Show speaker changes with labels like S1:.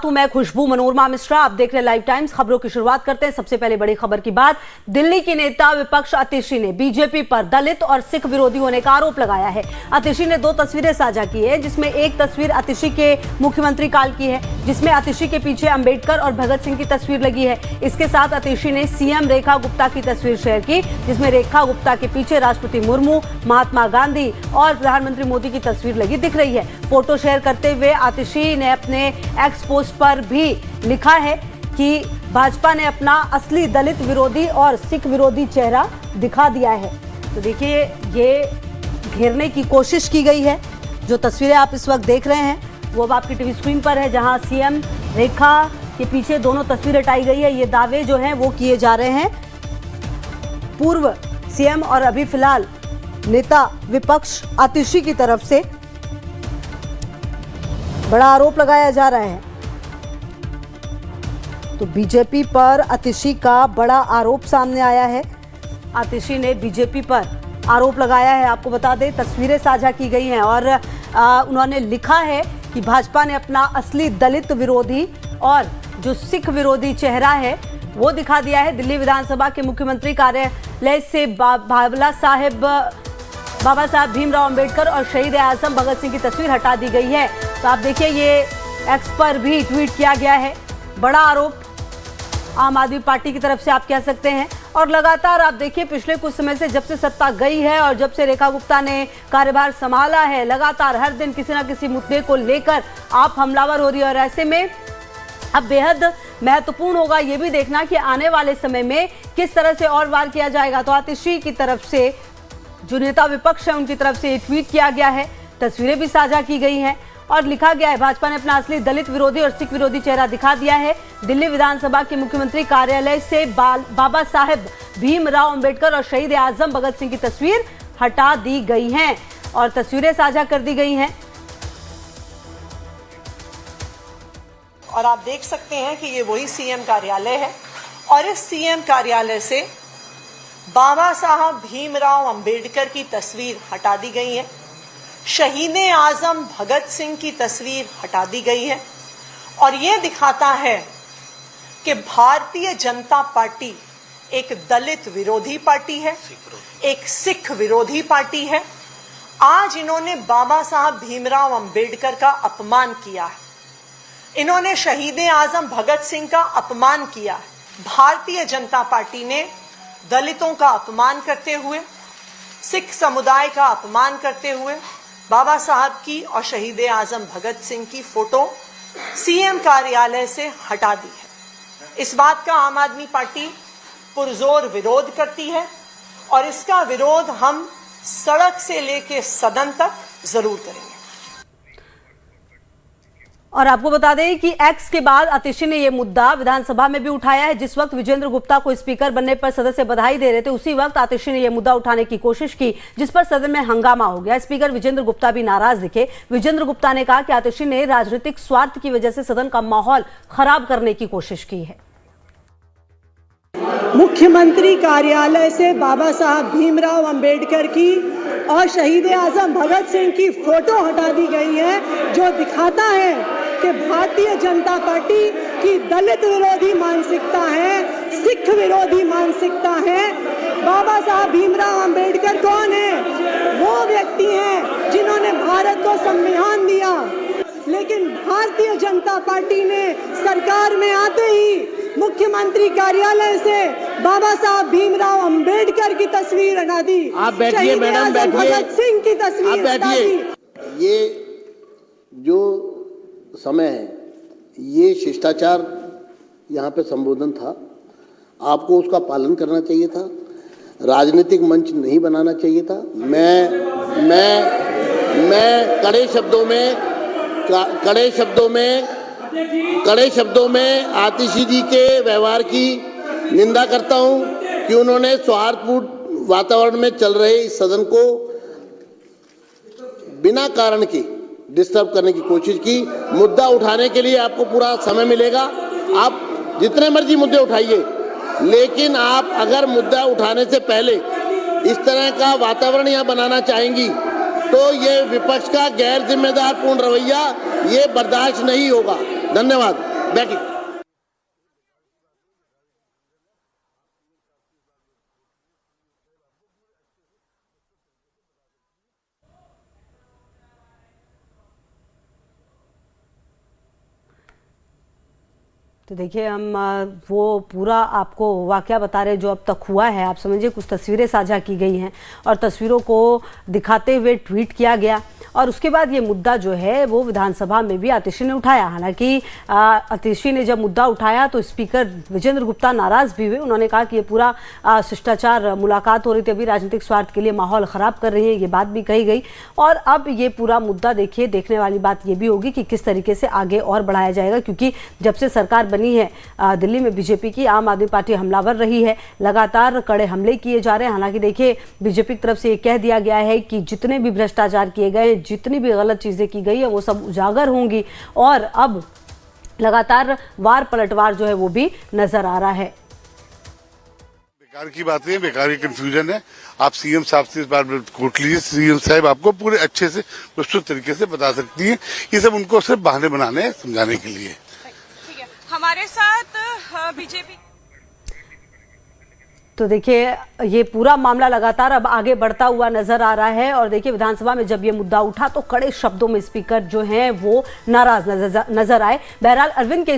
S1: तो मैं खुशबू मनोरमा मिश्रा, आप देख रहे लाइव टाइम्स। खबरों की शुरुआत करते हैं। सबसे पहले बड़ी खबर की बात। दिल्ली की नेता विपक्ष आतिशी ने बीजेपी पर दलित और सिख विरोधी होने का आरोप लगाया है। आतिशी ने दो तस्वीरें साझा की है, जिसमें एक तस्वीर आतिशी के मुख्यमंत्री काल की है, जिसमें आतिशी के पीछे अंबेडकर और भगत सिंह की तस्वीर लगी है। इसके साथ आतिशी ने सीएम रेखा गुप्ता की तस्वीर शेयर की, जिसमें रेखा गुप्ता के पीछे राष्ट्रपति मुर्मू, महात्मा गांधी और प्रधानमंत्री मोदी की तस्वीर लगी दिख रही है। फोटो शेयर करते हुए आतिशी ने अपने एक्स पोस्ट पर भी लिखा है कि भाजपा ने अपना असली दलित विरोधी और सिख विरोधी चेहरा दिखा दिया है। तो देखिए, ये घेरने की कोशिश की गई है। जो तस्वीरें आप इस वक्त देख रहे हैं वो अब आपकी टीवी स्क्रीन पर है, जहां सीएम रेखा के पीछे दोनों तस्वीरें हटाई गई है। ये दावे जो हैं वो किए जा रहे हैं पूर्व सीएम और अभी फिलहाल नेता विपक्ष आतिशी की तरफ से। बड़ा आरोप लगाया जा रहा है। तो बीजेपी पर आतिशी का बड़ा आरोप सामने आया है। आतिशी ने बीजेपी पर आरोप लगाया है। आपको बता दें, तस्वीरें साझा की गई हैं और उन्होंने लिखा है कि भाजपा ने अपना असली दलित विरोधी और जो सिख विरोधी चेहरा है वो दिखा दिया है। दिल्ली विधानसभा के मुख्यमंत्री कार्यालय से बाबा साहब भीमराव अंबेडकर और शहीद आजम भगत सिंह की तस्वीर हटा दी गई है। तो आप देखिए, ये एक्स पर भी ट्वीट किया गया है। बड़ा आरोप आम आदमी पार्टी की तरफ से आप कह सकते हैं। और लगातार आप देखिए, पिछले कुछ समय से जब से सत्ता गई है और जब से रेखा गुप्ता ने कार्यभार संभाला है, लगातार हर दिन किसी ना किसी मुद्दे को लेकर आप हमलावर हो रही है। और ऐसे में अब बेहद महत्वपूर्ण होगा ये भी देखना कि आने वाले समय में किस तरह से और वार किया जाएगा। तो आतिशी की तरफ से, जो नेता विपक्ष है, उनकी तरफ से ट्वीट किया गया है, तस्वीरें भी साझा की गई हैं और लिखा गया है भाजपा ने अपना असली दलित विरोधी और सिख विरोधी चेहरा दिखा दिया है। दिल्ली विधानसभा के मुख्यमंत्री कार्यालय से बाबा साहेब भीमराव अंबेडकर और शहीद आजम भगत सिंह की तस्वीर हटा दी गई हैं और तस्वीरें साझा कर दी गई हैं।
S2: और आप देख सकते हैं कि ये वही सीएम कार्यालय है और इस सीएम कार्यालय से बाबा साहब भीमराव अंबेडकर की तस्वीर हटा दी गई है, शहीद आजम भगत सिंह की तस्वीर हटा दी गई है। और ये दिखाता है कि भारतीय जनता पार्टी एक दलित विरोधी पार्टी है, एक सिख विरोधी पार्टी है। आज इन्होंने बाबा साहब भीमराव अंबेडकर का अपमान किया है, इन्होंने शहीद आजम भगत सिंह का अपमान किया है। भारतीय जनता पार्टी ने दलितों का अपमान करते हुए, सिख समुदाय का अपमान करते हुए बाबा साहब की और शहीद आजम भगत सिंह की फोटो सीएम कार्यालय से हटा दी है। इस बात का आम आदमी पार्टी पुरजोर विरोध करती है और इसका विरोध हम सड़क से लेकर सदन तक जरूर करेंगे।
S1: और आपको बता दें कि एक्स के बाद आतिशी ने यह मुद्दा विधानसभा में भी उठाया है। जिस वक्त विजेंद्र गुप्ता को स्पीकर बनने पर सदस्य बधाई दे रहे थे, उसी वक्त आतिशी ने यह मुद्दा उठाने की कोशिश की, जिस पर सदन में हंगामा हो गया। स्पीकर विजेंद्र गुप्ता भी नाराज दिखे। विजेंद्र गुप्ता ने कहा कि आतिशी ने राजनीतिक स्वार्थ की वजह से सदन का माहौल खराब करने की कोशिश की है।
S3: मुख्यमंत्री कार्यालय से बाबा साहब भीमराव अंबेडकर की और शहीद आजम भगत सिंह की फोटो हटा दी गई है, जो दिखाता है कि भारतीय जनता पार्टी की दलित विरोधी मानसिकता है, सिख विरोधी मानसिकता है। बाबा साहब भीमराव अंबेडकर कौन है? वो व्यक्ति हैं जिन्होंने भारत को संविधान दिया, लेकिन भारतीय जनता पार्टी ने सरकार में आते ही मुख्यमंत्री कार्यालय से बाबा साहब भीमराव अंबेडकर की तस्वीर हटा दी।
S4: आप बैठिए मैडम, बैठिए।
S3: भगत सिंह की तस्वीर हटा दी।
S4: ये जो समय है, ये शिष्टाचार यहाँ पे संबोधन था, आपको उसका पालन करना चाहिए था, राजनीतिक मंच नहीं बनाना चाहिए था। मैं कड़े शब्दों में आतिशी जी के व्यवहार की निंदा करता हूं कि उन्होंने सौहार्दपूर्ण वातावरण में चल रहे इस सदन को बिना कारण के डिस्टर्ब करने की कोशिश की। मुद्दा उठाने के लिए आपको पूरा समय मिलेगा, आप जितने मर्जी मुद्दे उठाइए, लेकिन आप अगर मुद्दा उठाने से पहले इस तरह का वातावरण यहाँ बनाना चाहेंगी तो ये विपक्ष का गैर जिम्मेदार पूर्ण रवैया ये बर्दाश्त नहीं होगा। धन्यवाद। बैठिए।
S1: तो देखिए हम वो पूरा आपको वाकया बता रहे जो अब तक हुआ है। आप समझिए कुछ तस्वीरें साझा की गई हैं और तस्वीरों को दिखाते हुए ट्वीट किया गया और उसके बाद ये मुद्दा जो है वो विधानसभा में भी आतिशी ने उठाया। हालांकि आतिशी ने जब मुद्दा उठाया तो स्पीकर विजेंद्र गुप्ता नाराज भी हुए। उन्होंने कहा कि ये पूरा शिष्टाचार मुलाकात हो रही थी, अभी राजनीतिक स्वार्थ के लिए माहौल ख़राब कर रही है, ये बात भी कही गई। और अब ये पूरा मुद्दा देखिए, देखने वाली बात ये भी होगी कि किस तरीके से आगे और बढ़ाया जाएगा, क्योंकि जब से सरकार बनी है दिल्ली में बीजेपी की, आम आदमी पार्टी हमलावर रही है, लगातार कड़े हमले किए जा रहे हैं। हालांकि देखिए बीजेपी की तरफ से ये कह दिया गया है कि जितने भी भ्रष्टाचार किए गए, जितनी भी गलत चीज़ें की गई है वो सब उजागर होंगी और अब लगातार वार पलटवार जो है वो भी नजर आ रहा है।
S5: बेकार की बात है, बेकार की कंफ्यूजन है। आप सीएम साहब से इस बार कोर्ट लीजिए, सीएम साहब आपको पूरे अच्छे से प्रस्तुत तरीके से बता सकती है। ये सब उनको सिर्फ बहाने बनाने हैं, समझाने के लिए।
S6: ठीक है, हमारे साथ बीजेपी।
S1: तो देखिए ये पूरा मामला लगातार अब आगे बढ़ता हुआ नजर आ रहा है और देखिए विधानसभा में जब ये मुद्दा उठा तो कड़े शब्दों में स्पीकर जो हैं वो नाराज नजर आए। बहरहाल अरविंद